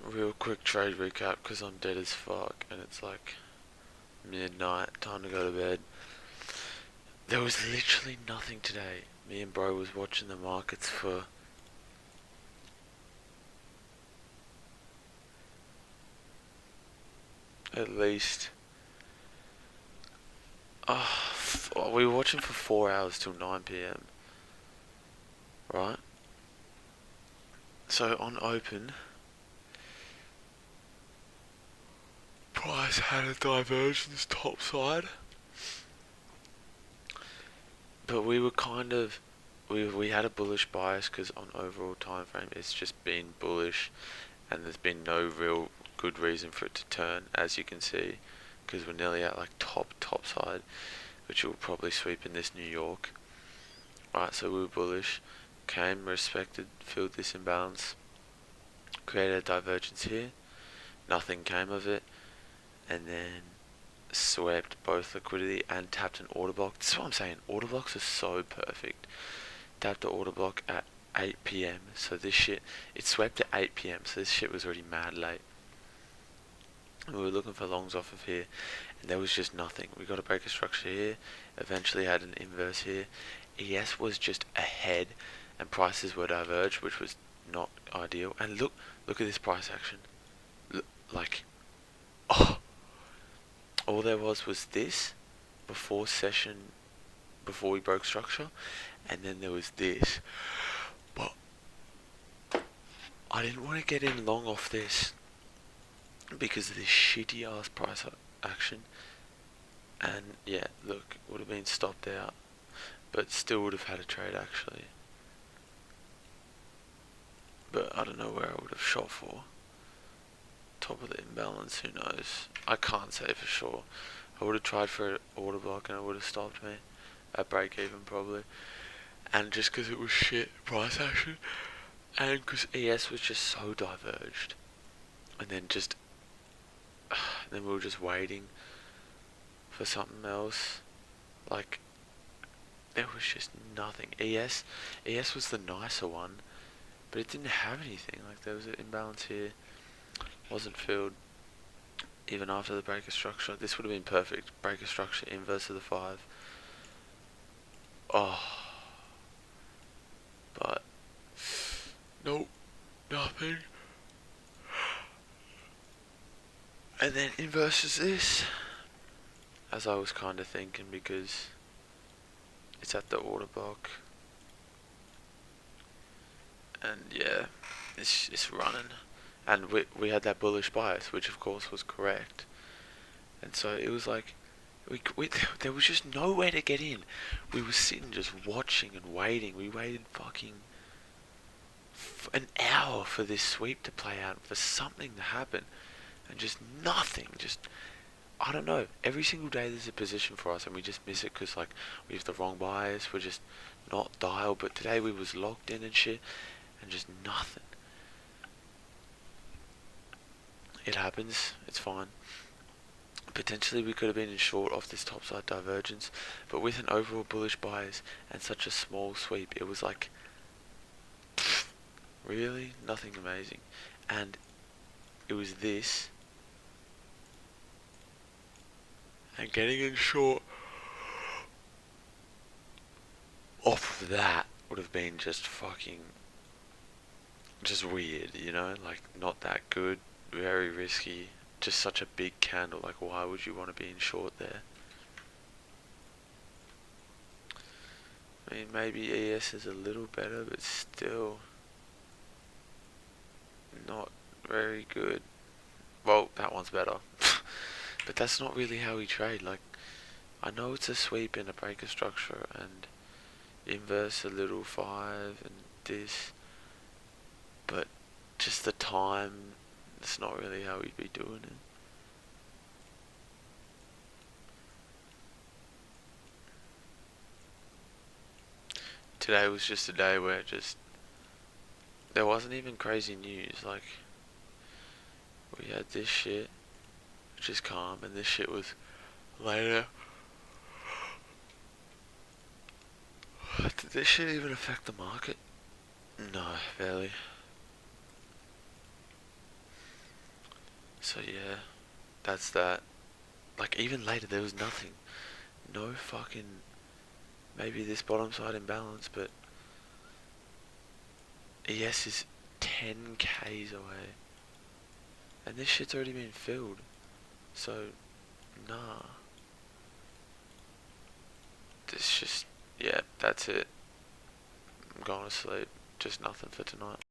real quick trade recap because I'm dead as fuck and it's like midnight, time to go to bed. There was literally nothing today. Me and bro was watching the markets for at least we were watching for 4 hours till 9 p.m. Right? So on open, price had a divergence top side, but we were kind of we had a bullish bias because on overall time frame it's just been bullish, and there's been no real good reason for it to turn, as you can see, because we're nearly at like top side, which will probably sweep in this New York. Right, so we were bullish, came, respected, filled this imbalance, created a divergence here, nothing came of it, and then swept both liquidity and tapped an order block. This is what I'm saying, order blocks are so perfect. Tapped the order block at 8 p.m. So this shit, it swept at 8 p.m. So this shit was already mad late. And we were looking for longs off of here, and there was just nothing. We got a breaker structure here, eventually had an inverse here. ES was just ahead, and prices were diverged, which was not ideal. And look at this price action. Like, oh, all there was this before session, before we broke structure, and then there was this. But I didn't want to get in long off this because of this shitty ass price action. And yeah, look, would have been stopped out, but still would have had a trade actually. But I don't know where I would have shot for. Top of the imbalance, who knows? I can't say for sure. I would have tried for an order block and it would have stopped me at break even probably. And just because it was shit price action, and because ES was just so diverged, and then then we were just waiting for something else. Like, there was just nothing. ES was the nicer one, but it didn't have anything. Like, there was an imbalance here, wasn't filled even after the breaker structure. This would have been perfect. Breaker structure, inverse of the 5. Oh, but nope, nothing. And then inverses this, as I was kind of thinking, because it's at the order block, and yeah, it's running, and we had that bullish bias, which of course was correct, and so it was like there was just nowhere to get in. We were sitting just watching and waiting. We waited fucking an hour for this sweep to play out, for something to happen, and just nothing. Just, I don't know. Every single day there's a position for us, and we just miss it because like we have the wrong bias. We're just not dialed. But today we was locked in and shit, and just nothing. It happens. It's fine. Potentially we could have been in short off this topside divergence, but with an overall bullish bias and such a small sweep, it was like, really nothing amazing. And it was this, and getting in short off of that would have been just fucking, just weird, you know, like not that good, very risky, just such a big candle. Like, why would you want to be in short there? I mean, maybe ES is a little better, but still not very good. Well, that one's better. But that's not really how we trade. Like, I know it's a sweep in a breaker structure and inverse a little 5 and this, but just the time, it's not really how we'd be doing it. Today was just a day where there wasn't even crazy news. Like, we had this shit, which is calm, and this shit was later. Did this shit even affect the market? No, barely. So yeah, that's that. Like even later there was nothing. No fucking, maybe this bottom side imbalance, but ES is 10 Ks away. And this shit's already been filled. So, nah. This just, yeah, that's it. I'm going to sleep. Just nothing for tonight.